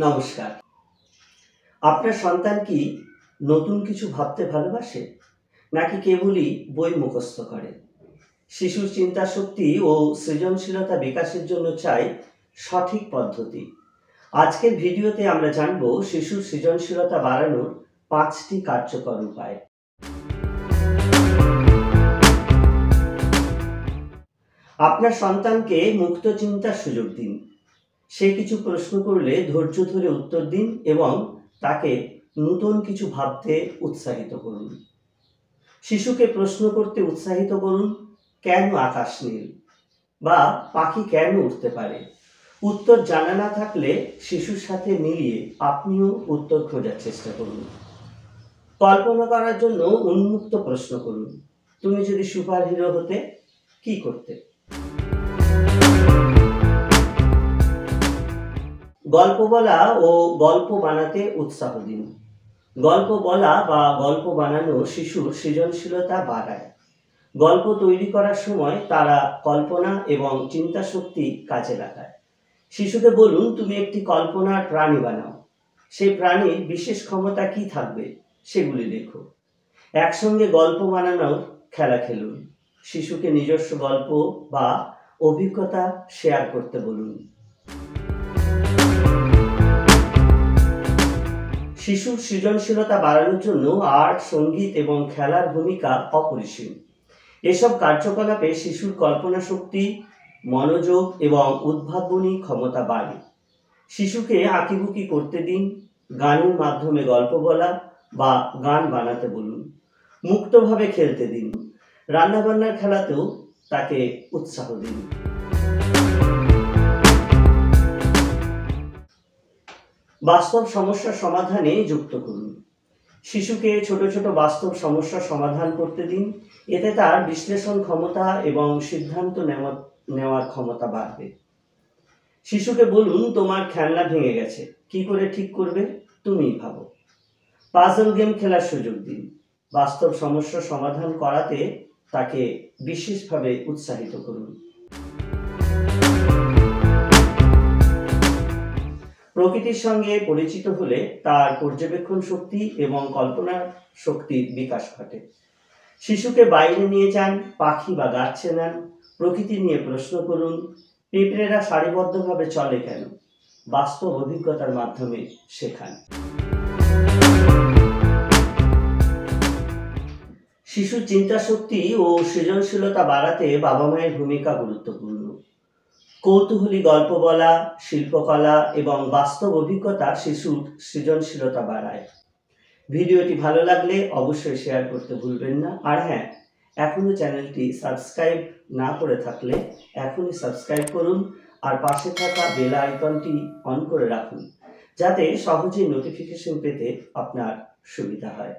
নমস্কার। আপনার সন্তান কি নতুন কিছু ভাবতে ভালোবাসে, নাকি কেবলই বই মুখস্থ করে? শিশুর চিন্তা শক্তি ও সৃজনশীলতা বিকাশের জন্য চাই সঠিক পদ্ধতি। আজকের ভিডিওতে আমরা জানব শিশুর সৃজনশীলতা বাড়ানোর 5টি কার্যকর উপায়। আপনার সন্তানকে মুক্ত চিন্তার সুযোগ দিন। সে কিছু প্রশ্ন করলে ধৈর্য ধরে উত্তর দিন এবং তাকে নতুন কিছু ভাবতে উৎসাহিত করুন। শিশুকে প্রশ্ন করতে উৎসাহিত করুন, কেন আকাশ নীল, বা পাখি কেন উঠতে পারে। উত্তর জানা না থাকলে শিশুর সাথে মিলিয়ে আপনিও উত্তর খোঁজার চেষ্টা করুন। কল্পনা করার জন্য উন্মুক্ত প্রশ্ন করুন। তুমি যদি সুপার হিরো হতে কি করতে? গল্প বলা ও গল্প বানাতে উৎসাহ দিন। গল্প বলা বা গল্প বানানো শিশুর সৃজনশীলতা বাড়ায়। গল্প তৈরি করার সময় তারা কল্পনা এবং চিন্তা শক্তি কাজে লাগায়। শিশুকে বলুন, তুমি একটি কল্পনার প্রাণী বানাও। সেই প্রাণীর বিশেষ ক্ষমতা কি থাকবে সেগুলি লেখো। একসঙ্গে গল্প বানানোর খেলা খেলুন। শিশুকে নিজস্ব গল্প বা অভিজ্ঞতা শেয়ার করতে বলুন। শিশুর সৃজনশীলতা বাড়ানোর জন্য আর্ট, সঙ্গীত এবং খেলার ভূমিকা অপরিসীম। এসব কার্যকলাপে শিশুর কল্পনা শক্তি, মনোযোগ এবং উদ্ভাবনী ক্ষমতা বাড়ে। শিশুকে আঁকিবুকি করতে দিন, গানের মাধ্যমে গল্প বলা বা গান বানাতে বলুন। মুক্তভাবে খেলতে দিন। রান্নাবান্নার খেলাতেও তাকে উৎসাহ দিন। বাস্তব সমস্যার সমাধানে যুক্ত করুন। শিশুকে ছোট ছোট বাস্তব সমস্যার সমাধান করতে দিন। এতে তার বিশ্লেষণ ক্ষমতা এবং সিদ্ধান্ত নেওয়ার ক্ষমতা বাড়বে। শিশুকে বলুন, তোমার খেলনা ভেঙে গেছে, কি করে ঠিক করবে তুমিই ভাবো। পাজল গেম খেলার সুযোগ দিন। বাস্তব সমস্যার সমাধান করাতে তাকে বিশেষভাবে উৎসাহিত করুন। প্রকৃতির সঙ্গে পরিচিত হলে তার পর্যবেক্ষণ শক্তি এবং কল্পনা শক্তির বিকাশ ঘটে। শিশুকে বাইরে নিয়ে যান, পাখি বা গাছ চেনান, প্রকৃতি নিয়ে প্রশ্ন করুন। পিঁপড়েরা সারিবদ্ধভাবে চলে কেন? বাস্তব অভিজ্ঞতার মাধ্যমে শেখান। শিশুর চিন্তা শক্তি ও সৃজনশীলতা বাড়াতে বাবা মায়ের ভূমিকা গুরুত্বপূর্ণ। কৌতূহলী গল্প বলা, শিল্পকলা এবং বাস্তব অভিজ্ঞতা শিশুর সৃজনশীলতা বাড়ায়। ভিডিওটি ভালো লাগলে অবশ্যই শেয়ার করতে ভুলবেন না। আর হ্যাঁ, এখনো চ্যানেলটি সাবস্ক্রাইব না করে থাকলে এখনই সাবস্ক্রাইব করুন আর পাশে থাকা বেল আইকনটি অন করে রাখুন, যাতে সহজেই নোটিফিকেশন পেতে আপনার সুবিধা হয়।